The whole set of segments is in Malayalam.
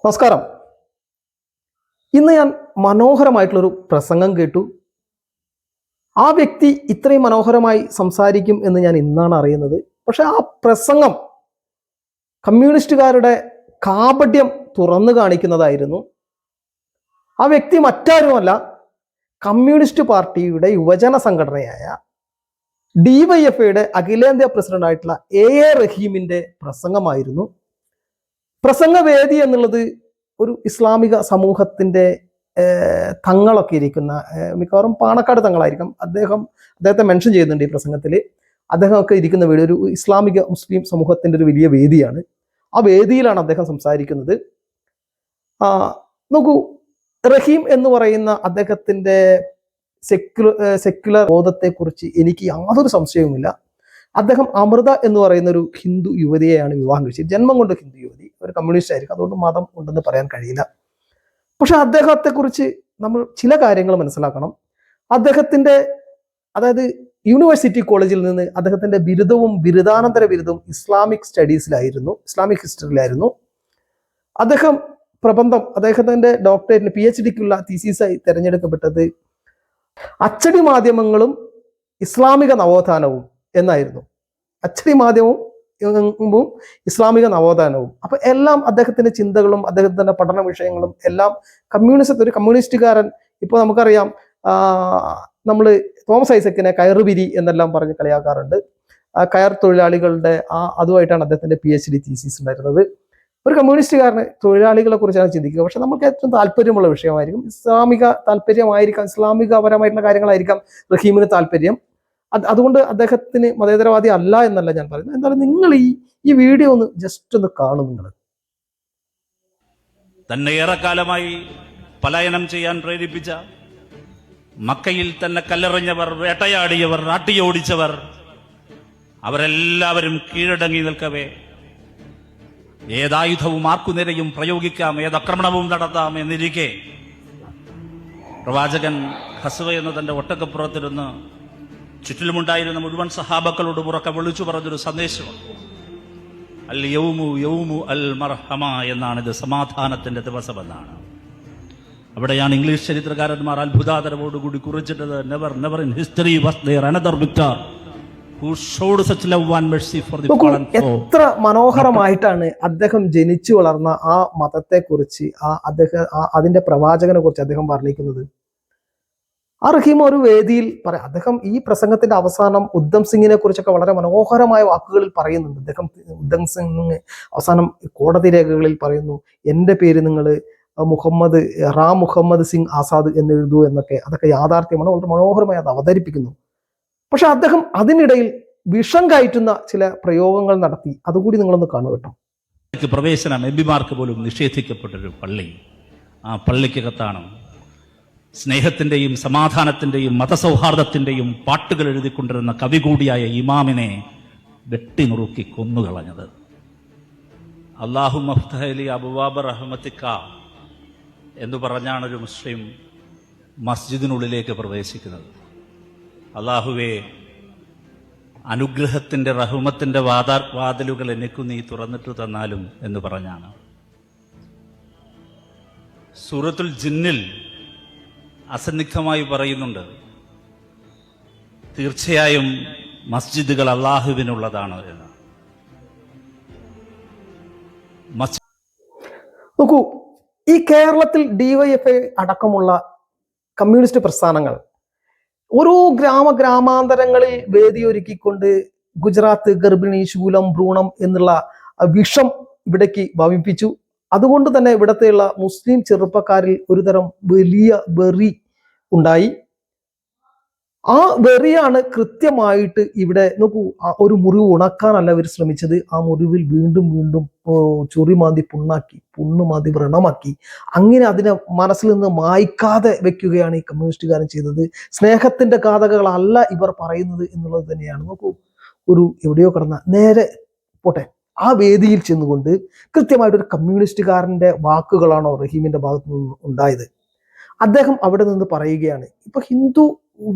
നമസ്കാരം. ഇന്ന് ഞാൻ മനോഹരമായിട്ടുള്ളൊരു പ്രസംഗം കേട്ടു. ആ വ്യക്തി ഇത്രയും മനോഹരമായി സംസാരിക്കും എന്ന് ഞാൻ ഇന്നാണ് അറിയുന്നത്. പക്ഷെ ആ പ്രസംഗം കമ്മ്യൂണിസ്റ്റുകാരുടെ കാപട്യം തുറന്നു കാണിക്കുന്നതായിരുന്നു. ആ വ്യക്തി മറ്റാരുമല്ല, കമ്മ്യൂണിസ്റ്റ് പാർട്ടിയുടെ യുവജന സംഘടനയായ DYFIയുടെ അഖിലേന്ത്യാ പ്രസിഡന്റായിട്ടുള്ള A റഹീമിന്റെ പ്രസംഗമായിരുന്നു. പ്രസംഗവേദി എന്നുള്ളത് ഒരു ഇസ്ലാമിക സമൂഹത്തിന്റെ തങ്ങളൊക്കെ ഇരിക്കുന്ന, മിക്കവാറും പാണക്കാട് തങ്ങളായിരിക്കും. അദ്ദേഹത്തെ മെൻഷൻ ചെയ്യുന്നുണ്ട് ഈ പ്രസംഗത്തിൽ. അദ്ദേഹമൊക്കെ ഇരിക്കുന്ന വീട് ഒരു ഇസ്ലാമിക മുസ്ലിം സമൂഹത്തിന്റെ ഒരു വലിയ വേദിയാണ്. ആ വേദിയിലാണ് അദ്ദേഹം സംസാരിക്കുന്നത്. നോക്കൂ, റഹീം എന്ന് പറയുന്ന അദ്ദേഹത്തിന്റെ സെക്യുലർ ബോധത്തെക്കുറിച്ച് എനിക്ക് യാതൊരു സംശയവുമില്ല. അദ്ദേഹം അമൃത എന്ന് പറയുന്ന ഒരു ഹിന്ദു യുവതിയെയാണ് വിവാഹം കഴിച്ചത്. ജന്മം കൊണ്ട് ഹിന്ദു യുവതി, ഒരു കമ്മ്യൂണിസ്റ്റ് ആയിരിക്കും, അതുകൊണ്ട് മതം ഉണ്ടെന്ന് പറയാൻ കഴിയില്ല. പക്ഷെ അദ്ദേഹത്തെക്കുറിച്ച് നമ്മൾ ചില കാര്യങ്ങൾ മനസ്സിലാക്കണം. അദ്ദേഹത്തിന്റെ, അതായത് യൂണിവേഴ്സിറ്റി കോളേജിൽ നിന്ന് അദ്ദേഹത്തിന്റെ ബിരുദവും ബിരുദാനന്തര ബിരുദവും ഇസ്ലാമിക് സ്റ്റഡീസിലായിരുന്നു, ഇസ്ലാമിക് ഹിസ്റ്ററിയിലായിരുന്നു. അദ്ദേഹം അദ്ദേഹത്തിന്റെ ഡോക്ടറേറ്റിന് PhDക്കുള്ള തീസിസായി തിരഞ്ഞെടുക്കപ്പെട്ടത് അച്ചടി മാധ്യമങ്ങളും ഇസ്ലാമിക നവോത്ഥാനവും എന്നായിരുന്നു. അച്ചടി മാധ്യമവും ഇസ്ലാമിക നവോത്ഥാനവും. അപ്പൊ എല്ലാം അദ്ദേഹത്തിന്റെ ചിന്തകളും അദ്ദേഹത്തിന്റെ പഠന വിഷയങ്ങളും എല്ലാം ഒരു കമ്മ്യൂണിസ്റ്റുകാരൻ. ഇപ്പോൾ നമുക്കറിയാം, നമ്മൾ തോമസ് ഐസക്കിനെ കയറുപിരി എന്നെല്ലാം പറഞ്ഞ് കളിയാക്കാറുണ്ട്. കയർ തൊഴിലാളികളുടെ അതുമായിട്ടാണ് അദ്ദേഹത്തിന്റെ PhD തീസിസ് ഉണ്ടായിരുന്നത്. ഒരു കമ്മ്യൂണിസ്റ്റുകാരന് തൊഴിലാളികളെ കുറിച്ചാണ് ചിന്തിക്കുക. പക്ഷെ നമുക്ക് ഏറ്റവും താല്പര്യമുള്ള വിഷയമായിരിക്കും, ഇസ്ലാമിക താല്പര്യമായിരിക്കാം, ഇസ്ലാമികപരമായിട്ടുള്ള കാര്യങ്ങളായിരിക്കാം റഹീമിന് താല്പര്യം. അതുകൊണ്ട് അദ്ദേഹത്തിന് മതേതരവാദി അല്ല എന്നല്ല ഞാൻ പറയുന്നത്. എന്തായാലും നിങ്ങൾ ഈ വീഡിയോ ഒന്ന് ജസ്റ്റ് ഒന്ന് കാണും. നിങ്ങൾ തന്നെ ഏറെക്കാലമായി പലായനം ചെയ്യാൻ പ്രേരിപ്പിച്ച, മക്കയിൽ തന്നെ കല്ലെറിഞ്ഞവർ, വേട്ടയാടിയവർ, ആട്ടിയോടിച്ചവർ, അവരെല്ലാവരും കീഴടങ്ങി നിൽക്കവേ ഏതായുധവും ആർക്കുനേരെയും പ്രയോഗിക്കാം, ഏതാക്രമണവും നടത്താം എന്നിരിക്കെ പ്രവാചകൻ ഖസ്വ എന്ന തന്റെ ഒട്ടകപ്പുറത്തിരുന്ന് ചുറ്റിലുമുണ്ടായിരുന്ന മുഴുവൻ സഹാബക്കളോട് ഉറക്കെ വിളിച്ചു പറഞ്ഞൊരു സന്ദേശമാണ്. അൽ യൗമു യൗമു അൽ മർഹമ എന്നാണ്. ഇത് സമാധാനത്തിന്റെ ദിവസമെന്നാണ്. അവിടെയാണ് ഇംഗ്ലീഷ് ചരിത്രകാരന്മാർ അത്ഭുതാതരവോടുകൂടി കുറിച്ചിട്ടത്, never never in history was there another victor who showed such love and mercy for the fallen foe. എത്ര മനോഹരമായിട്ടാണ് അദ്ദേഹം ജനിച്ചു വളർന്ന ആ മതത്തെക്കുറിച്ച്, അതിന്റെ പ്രവാചകനെ കുറിച്ച് അദ്ദേഹം വർണ്ണിക്കുന്നത്. ആ റഹീം ഒരു വേദിയിൽ അദ്ദേഹം ഈ പ്രസംഗത്തിന്റെ അവസാനം ഉദ്ധം സിംഗിനെ കുറിച്ചൊക്കെ വളരെ മനോഹരമായ വാക്കുകളിൽ പറയുന്നുണ്ട്. ഉദ്ധം സിംഗ് അവസാനം കോടതി രേഖകളിൽ പറയുന്നു, എൻ്റെ പേര് നിങ്ങൾ റാം മുഹമ്മദ് സിംഗ് ആസാദ് എന്ന് എഴുതൂ എന്നൊക്കെ. അതൊക്കെ യാഥാർത്ഥ്യമാണ്, വളരെ മനോഹരമായി അത് അവതരിപ്പിക്കുന്നു. പക്ഷെ അദ്ദേഹം അതിനിടയിൽ വിഷം കയറ്റുന്ന ചില പ്രയോഗങ്ങൾ നടത്തി. അതുകൂടി നിങ്ങളൊന്ന് കാണുക കേട്ടോ. പ്രവേശനം എംപിമാർക്ക് പോലും നിഷേധിക്കപ്പെട്ടൊരു പള്ളി. ആ പള്ളിക്കകത്താണ് സ്നേഹത്തിന്റെയും സമാധാനത്തിന്റെയും മതസൗഹാർദ്ദത്തിന്റെയും പാട്ടുകൾ എഴുതിക്കൊണ്ടിരുന്ന കവി കൂടിയായ ഇമാമിനെ വെട്ടിനുറുക്കി കൊന്നുകളഞ്ഞത്. അല്ലാഹു മഫ്തഹലി അബുവാബ റഹ്മത്തിക്ക എന്ന് പറഞ്ഞാണ് ഒരു മുസ്ലിം മസ്ജിദിനുള്ളിലേക്ക് പ്രവേശിക്കുന്നത്. അല്ലാഹുവേ, അനുഗ്രഹത്തിന്റെ റഹ്മത്തിന്റെ വാതിലുകൾ എനിക്കു നീ തുറന്നിട്ടു തന്നാലും എന്ന് പറഞ്ഞാണ്. സൂറത്തുൽ ജിന്നിൽ അസന്നിഗ്ധമായി പറയുന്നുണ്ട്, തീർച്ചയായും മസ്ജിദുകൾ അള്ളാഹുവിനുള്ളതാണ് എന്ന്. നോക്കൂ, ഈ കേരളത്തിൽ DYFI അടക്കമുള്ള കമ്മ്യൂണിസ്റ്റ് പ്രസ്ഥാനങ്ങൾ ഓരോ ഗ്രാമാന്തരങ്ങളിൽ വേദിയൊരുക്കിക്കൊണ്ട് ഗുജറാത്ത് ഗർഭിണി, ശൂലം, ഭ്രൂണം എന്നുള്ള വിഷം ഇവിടേക്ക് വമിപ്പിച്ചു. അതുകൊണ്ട് തന്നെ ഇവിടത്തെയുള്ള മുസ്ലിം ചെറുപ്പക്കാരിൽ ഒരുതരം വലിയ വെറി ഉണ്ടായി. ആ വെറിയാണ് കൃത്യമായിട്ട് ഇവിടെ നോക്കൂ, ഒരു മുറിവ് ഉണക്കാനല്ല അവർ ശ്രമിച്ചത്. ആ മുറിവിൽ വീണ്ടും വീണ്ടും ചൊറിമാന്തി പുണ്ണുമാന്തി വ്രണമാക്കി, അങ്ങനെ അതിനെ മനസ്സിൽ നിന്ന് മായ്ക്കാതെ വെക്കുകയാണ് ഈ കമ്മ്യൂണിസ്റ്റുകാരൻ ചെയ്തത്. സ്നേഹത്തിന്റെ ഗാഥകളല്ല ഇവർ പറയുന്നത് എന്നുള്ളത് തന്നെയാണ്. നോക്കൂ, എവിടെയോ കിടന്ന നേരെ പോട്ടെ, ആ വേദിയിൽ ചെന്നുകൊണ്ട് കൃത്യമായിട്ടൊരു കമ്മ്യൂണിസ്റ്റുകാരന്റെ വാക്കുകളാണോ റഹീമിന്റെ ഭാഗത്തു നിന്ന് ഉണ്ടായത്. അദ്ദേഹം അവിടെ നിന്ന് പറയുകയാണ്, ഇപ്പൊ ഹിന്ദു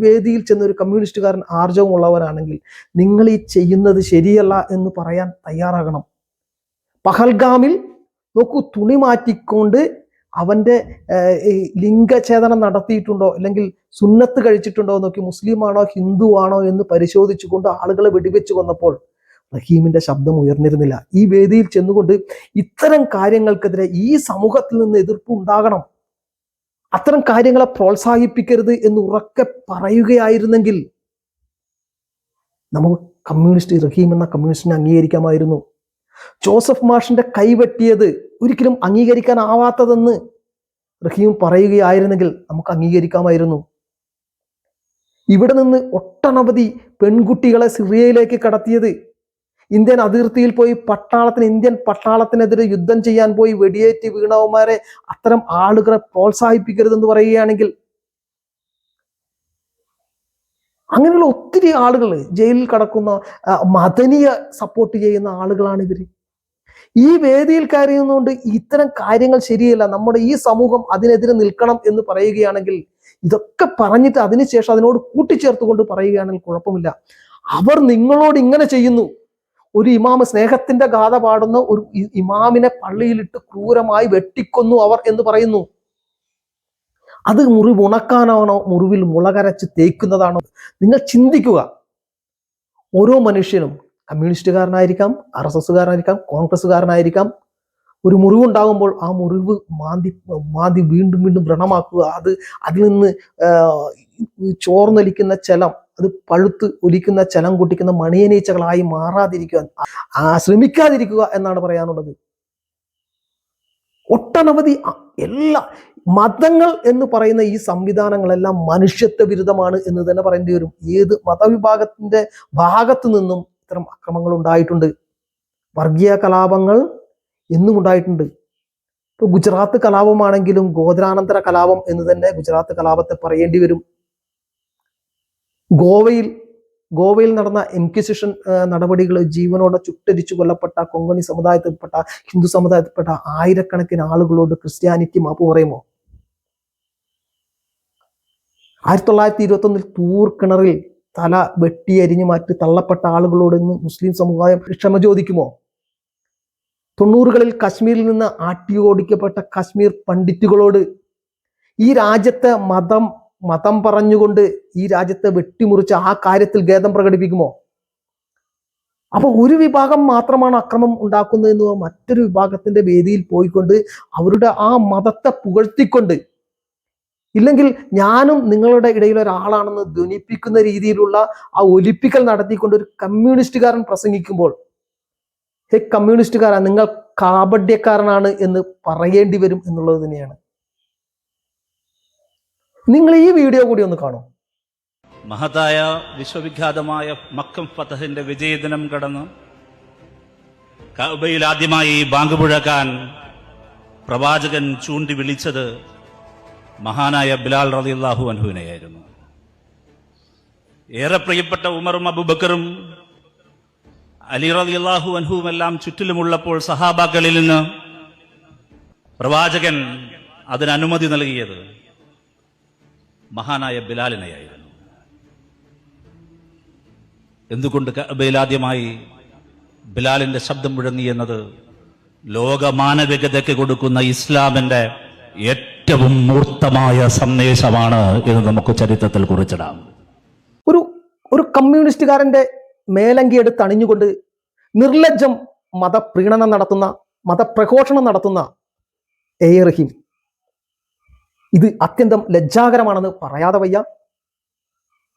വേദിയിൽ ചെന്ന ഒരു കമ്മ്യൂണിസ്റ്റുകാരൻ ആർജവമുള്ളവരാണെങ്കിൽ നിങ്ങൾ ഈ ചെയ്യുന്നത് ശരിയല്ല എന്ന് പറയാൻ തയ്യാറാകണം. പഹൽഗാമിൽ നോക്കൂ, തുണി മാറ്റിക്കൊണ്ട് അവന്റെ ഈ ലിംഗഛേദനം നടത്തിയിട്ടുണ്ടോ അല്ലെങ്കിൽ സുന്നത്ത് കഴിച്ചിട്ടുണ്ടോ നോക്കി മുസ്ലിം ആണോ ഹിന്ദു ആണോ എന്ന് പരിശോധിച്ചുകൊണ്ട് ആളുകളെ വെടിവെച്ച് കൊന്നപ്പോൾ റഹീമിന്റെ ശബ്ദം ഉയർന്നിരുന്നില്ല. ഈ വേദിയിൽ ചെന്നുകൊണ്ട് ഇത്തരം കാര്യങ്ങൾക്കെതിരെ ഈ സമൂഹത്തിൽ നിന്ന് എതിർപ്പ് ഉണ്ടാകണം, അത്തരം കാര്യങ്ങളെ പ്രോത്സാഹിപ്പിക്കരുത് എന്ന് ഉറക്കെ പറയുകയായിരുന്നെങ്കിൽ നമുക്ക് കമ്മ്യൂണിസ്റ്റ് റഹീം എന്ന കമ്മ്യൂണിസ്റ്റിനെ അംഗീകരിക്കാമായിരുന്നു. ജോസഫ് മാഷിന്റെ കൈവെട്ടിയത് ഒരിക്കലും അംഗീകരിക്കാനാവാത്തതെന്ന് റഹീം പറയുകയായിരുന്നെങ്കിൽ നമുക്ക് അംഗീകരിക്കാമായിരുന്നു. ഇവിടെ നിന്ന് ഒട്ടനവധി പെൺകുട്ടികളെ സിറിയയിലേക്ക് കടത്തിയത്, ഇന്ത്യൻ അതിർത്തിയിൽ പോയി ഇന്ത്യൻ പട്ടാളത്തിനെതിരെ യുദ്ധം ചെയ്യാൻ പോയി വെടിയേറ്റ് വീണവന്മാരെ അത്തരം ആളുകളെ പ്രോത്സാഹിപ്പിക്കരുതെന്ന് പറയുകയാണെങ്കിൽ, അങ്ങനെയുള്ള ഒത്തിരി ആളുകൾ ജയിലിൽ കടക്കുന്ന മദനിയെ സപ്പോർട്ട് ചെയ്യുന്ന ആളുകളാണ് ഇവര്. ഈ വേദിയിൽ കയറിയുന്നതുകൊണ്ട് ഇത്തരം കാര്യങ്ങൾ ശരിയല്ല, നമ്മുടെ ഈ സമൂഹം അതിനെതിരെ നിൽക്കണം എന്ന് പറയുകയാണെങ്കിൽ, ഇതൊക്കെ പറഞ്ഞിട്ട് അതിനുശേഷം അതിനോട് കൂട്ടിച്ചേർത്തുകൊണ്ട് പറയുകയാണെങ്കിൽ കുഴപ്പമില്ല. അവർ നിങ്ങളോട് ഇങ്ങനെ ചെയ്യുന്നു. ഒരു ഇമാമ് സ്നേഹത്തിന്റെ ഗാഥ പാടുന്ന ഒരു ഇമാമിനെ പള്ളിയിലിട്ട് ക്രൂരമായി വെട്ടിക്കൊന്നു അവർ എന്ന് പറയുന്നു. അത് മുറിവ് ഉണക്കാനാണോ, മുറിവിൽ മുളകരച്ച് തേക്കുന്നതാണോ? നിങ്ങൾ ചിന്തിക്കുക. ഓരോ മനുഷ്യനും കമ്മ്യൂണിസ്റ്റുകാരനായിരിക്കാം, RSSകാരനായിരിക്കാം, കോൺഗ്രസ്സുകാരനായിരിക്കാം, ഒരു മുറിവുണ്ടാകുമ്പോൾ ആ മുറിവ് മാന്തി വീണ്ടും വീണ്ടും വ്രണമാക്കുക, അതിൽ നിന്ന് ചോർന്നൊലിക്കുന്ന ചലം, അത് പഴുത്ത് ഒലിക്കുന്ന ചലം കുട്ടിക്കുന്ന മണിയനീച്ചകളായി മാറാതിരിക്കാൻ ശ്രമിക്കാതിരിക്കുക എന്നാണ് പറയാനുള്ളത്. ഒട്ടനവധി എല്ലാ മതങ്ങൾ എന്ന് പറയുന്ന ഈ സംവിധാനങ്ങളെല്ലാം മനുഷ്യത്വ വിരുദ്ധമാണ് എന്ന് തന്നെ പറയേണ്ടി വരും. ഏത് മതവിഭാഗത്തിന്റെ ഭാഗത്തു നിന്നും ഇത്തരം അക്രമങ്ങൾ ഉണ്ടായിട്ടുണ്ട്, വർഗീയ കലാപങ്ങൾ എന്നും ഉണ്ടായിട്ടുണ്ട്. ഇപ്പൊ ഗുജറാത്ത് കലാപമാണെങ്കിലും ഗോത്രാനന്തര കലാപം എന്ന് തന്നെ ഗുജറാത്ത് കലാപത്തെ പറയേണ്ടി വരും. ഗോവയിൽ നടന്ന ഇൻക്വിസിഷൻ നടപടികൾ, ജീവനോടെ ചുട്ടരിച്ചു കൊല്ലപ്പെട്ട കൊങ്കണി സമുദായത്തിൽപ്പെട്ട ഹിന്ദു സമുദായത്തിൽപ്പെട്ട ആയിരക്കണക്കിന് ആളുകളോട് ക്രിസ്ത്യാനിറ്റി മാപ്പ് പറയുമോ? 1921 തൂർ കിണറിൽ തല വെട്ടിയരിഞ്ഞു മാറ്റി തള്ളപ്പെട്ട ആളുകളോട് ഇന്ന് മുസ്ലിം സമുദായം ക്ഷമ ചോദിക്കുമോ? 90കളിൽ കശ്മീരിൽ നിന്ന് ഓടിക്കപ്പെട്ട കശ്മീർ പണ്ഡിറ്റുകളോട് ഈ രാജ്യത്തെ മതം പറഞ്ഞുകൊണ്ട് ഈ രാജ്യത്തെ വെട്ടിമുറിച്ച് ആ കാര്യത്തിൽ ഖേദം പ്രകടിപ്പിക്കുമോ? അപ്പൊ ഒരു വിഭാഗം മാത്രമാണ് അക്രമം ഉണ്ടാക്കുന്നതെന്ന് മറ്റൊരു വിഭാഗത്തിന്റെ വേദിയിൽ പോയിക്കൊണ്ട് അവരുടെ ആ മതത്തെ പുകഴ്ത്തിക്കൊണ്ട്, ഇല്ലെങ്കിൽ ഞാനും നിങ്ങളുടെ ഇടയിൽ ഒരാളാണെന്ന് ധ്വനിപ്പിക്കുന്ന രീതിയിലുള്ള ആ ഒലിപ്പിക്കൽ നടത്തിക്കൊണ്ട് ഒരു കമ്മ്യൂണിസ്റ്റുകാരൻ പ്രസംഗിക്കുമ്പോൾ, ഹേ കമ്മ്യൂണിസ്റ്റുകാരൻ, നിങ്ങൾ കാപഡ്യക്കാരനാണ് എന്ന് പറയേണ്ടി വരും എന്നുള്ളത് തന്നെയാണ്. നിങ്ങൾ ഈ വീഡിയോ കൂടി ഒന്ന് കാണൂ. മഹത്തായ വിശ്വവിഖ്യാതമായ മക്കം ഫതഹിന്റെ വിജയദിനം കടന്ന് കഅബയിൽ ആദ്യമായി ബാങ്ക് മുഴക്കാൻ പ്രവാചകൻ ചൂണ്ടി വിളിച്ചത് മഹാനായ ബിലാൽ റളിയല്ലാഹു അൻഹുവിനെയായിരുന്നു. ഏറെ പ്രിയപ്പെട്ട ഉമറും അബൂബക്കറും അലി റളിയല്ലാഹു അൻഹുവുമെല്ലാം ചുറ്റിലുമുള്ളപ്പോൾ സഹാബാക്കളിൽ നിന്ന് പ്രവാചകൻ അതിന് അനുമതി നൽകിയത് മഹാനായ ബിലാലിനെയായിരുന്നു. എന്തുകൊണ്ട് കഅബയിൽ ആദ്യമായി ബിലാലിന്റെ ശബ്ദം മുഴങ്ങി എന്നത് ലോകമാനവികതയ്ക്ക് കൊടുക്കുന്ന ഇസ്ലാമിന്റെ ഏറ്റവും മൂർത്തമായ സന്ദേശമാണ് എന്ന് നമുക്ക് ചരിത്രത്തിൽ കുറിച്ചിടാം. ഒരു കമ്മ്യൂണിസ്റ്റുകാരന്റെ മേലങ്കി എടുത്ത് അണിഞ്ഞുകൊണ്ട് നിർലജ്ജം മതപ്രീണനം നടത്തുന്ന, മതപ്രഘോഷണം നടത്തുന്ന റഹീം, ഇത് അത്യന്തം ലജ്ജാകരമാണെന്ന് പറയാതെ വയ്യ.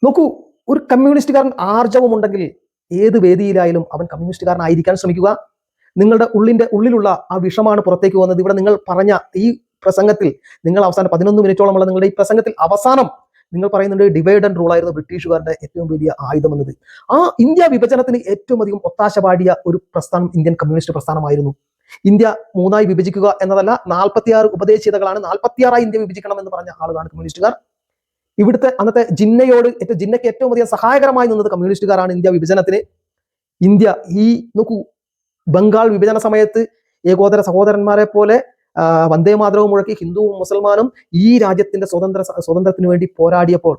നോക്കൂ, ഒരു കമ്മ്യൂണിസ്റ്റുകാരൻ ആർജവമുണ്ടെങ്കിൽ ഏത് വേദിയിലായാലും അവൻ കമ്മ്യൂണിസ്റ്റുകാരനായിരിക്കാൻ ശ്രമിക്കുക. നിങ്ങളുടെ ഉള്ളിലുള്ള ആ വിഷമാണ് പുറത്തേക്ക് വന്നത്. ഇവിടെ നിങ്ങൾ പറഞ്ഞ ഈ പ്രസംഗത്തിൽ, നിങ്ങൾ അവസാനം 11 മിനിറ്റോളമുള്ള നിങ്ങളുടെ ഈ പ്രസംഗത്തിൽ അവസാനം നിങ്ങൾ പറയുന്നുണ്ട് ഡിവൈഡ് ആൻഡ് റൂൾ ആയിരുന്നു ബ്രിട്ടീഷുകാരുടെ ഏറ്റവും വലിയ ആയുധം എന്നത്. ആ ഇന്ത്യ വിഭജനത്തിന് ഏറ്റവും അധികം ഒത്താശ പാടിയ ഒരു പ്രസ്ഥാനം ഇന്ത്യൻ കമ്മ്യൂണിസ്റ്റ് പ്രസ്ഥാനമായിരുന്നു. ഇന്ത്യ 3ആയി വിഭജിക്കുക എന്നതല്ല, 46 ഉപദേശിതകളാണ്, 46ആയി ഇന്ത്യ വിഭജിക്കണം എന്ന് പറഞ്ഞ ആളുകളാണ് കമ്മ്യൂണിസ്റ്റുകാർ. ഇവിടുത്തെ അന്നത്തെ ജിന്നയ്ക്ക് ഏറ്റവും അധികം സഹായകരമായി നിന്നത് കമ്മ്യൂണിസ്റ്റുകാരാണ് ഇന്ത്യ വിഭജനത്തിന്. നോക്കൂ, ബംഗാൾ വിഭജന സമയത്ത് ഏകോദര സഹോദരന്മാരെ പോലെ വന്ദേ മാതരവും മുഴക്കി ഹിന്ദുവും മുസൽമാനും ഈ രാജ്യത്തിന്റെ സ്വതന്ത്രത്തിന് വേണ്ടി പോരാടിയപ്പോൾ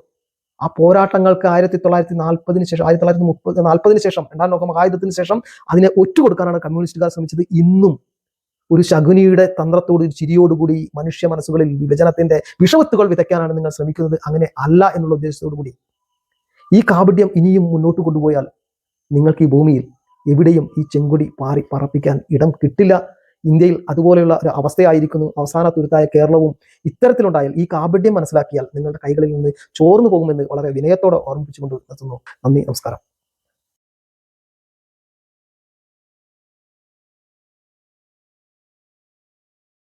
ആ പോരാട്ടങ്ങൾക്ക് 1940 ശേഷം 1940 ശേഷം 2ാം ലോക മഹായുദ്ധത്തിന് ശേഷം അതിനെ ഒറ്റുകൊടുക്കാനാണ് കമ്മ്യൂണിസ്റ്റുകാർ ശ്രമിച്ചത്. ഇന്നും ഒരു ശകുനിയുടെ തന്ത്രത്തോട് ഒരു ചിരിയോടുകൂടി മനുഷ്യ മനസ്സുകളിൽ വിഭജനത്തിന്റെ വിഷവത്തുകൾ വിതയ്ക്കാനാണ് നിങ്ങൾ ശ്രമിക്കുന്നത്. അങ്ങനെ അല്ല എന്നുള്ള ഉദ്ദേശത്തോടു കൂടി ഈ കാപട്യം ഇനിയും മുന്നോട്ട് കൊണ്ടുപോയാൽ നിങ്ങൾക്ക് ഈ ഭൂമിയിൽ എവിടെയും ഈ ചെങ്കൊടി പാറി പറപ്പിക്കാൻ ഇടം കിട്ടില്ല. ഇന്ത്യയിൽ അതുപോലെയുള്ള ഒരു അവസ്ഥയായിരിക്കുന്നു. അവസാന തുരുത്തായ കേരളവും ഇത്തരത്തിലുണ്ടായാൽ ഈ കാപട്യം മനസ്സിലാക്കിയാൽ നിങ്ങളുടെ കൈകളിൽ നിന്ന് ചോർന്നു പോകുമെന്ന് വളരെ വിനയത്തോടെ ഓർമ്മിപ്പിച്ചുകൊണ്ട് നിർത്തുന്നു. നന്ദി, നമസ്കാരം.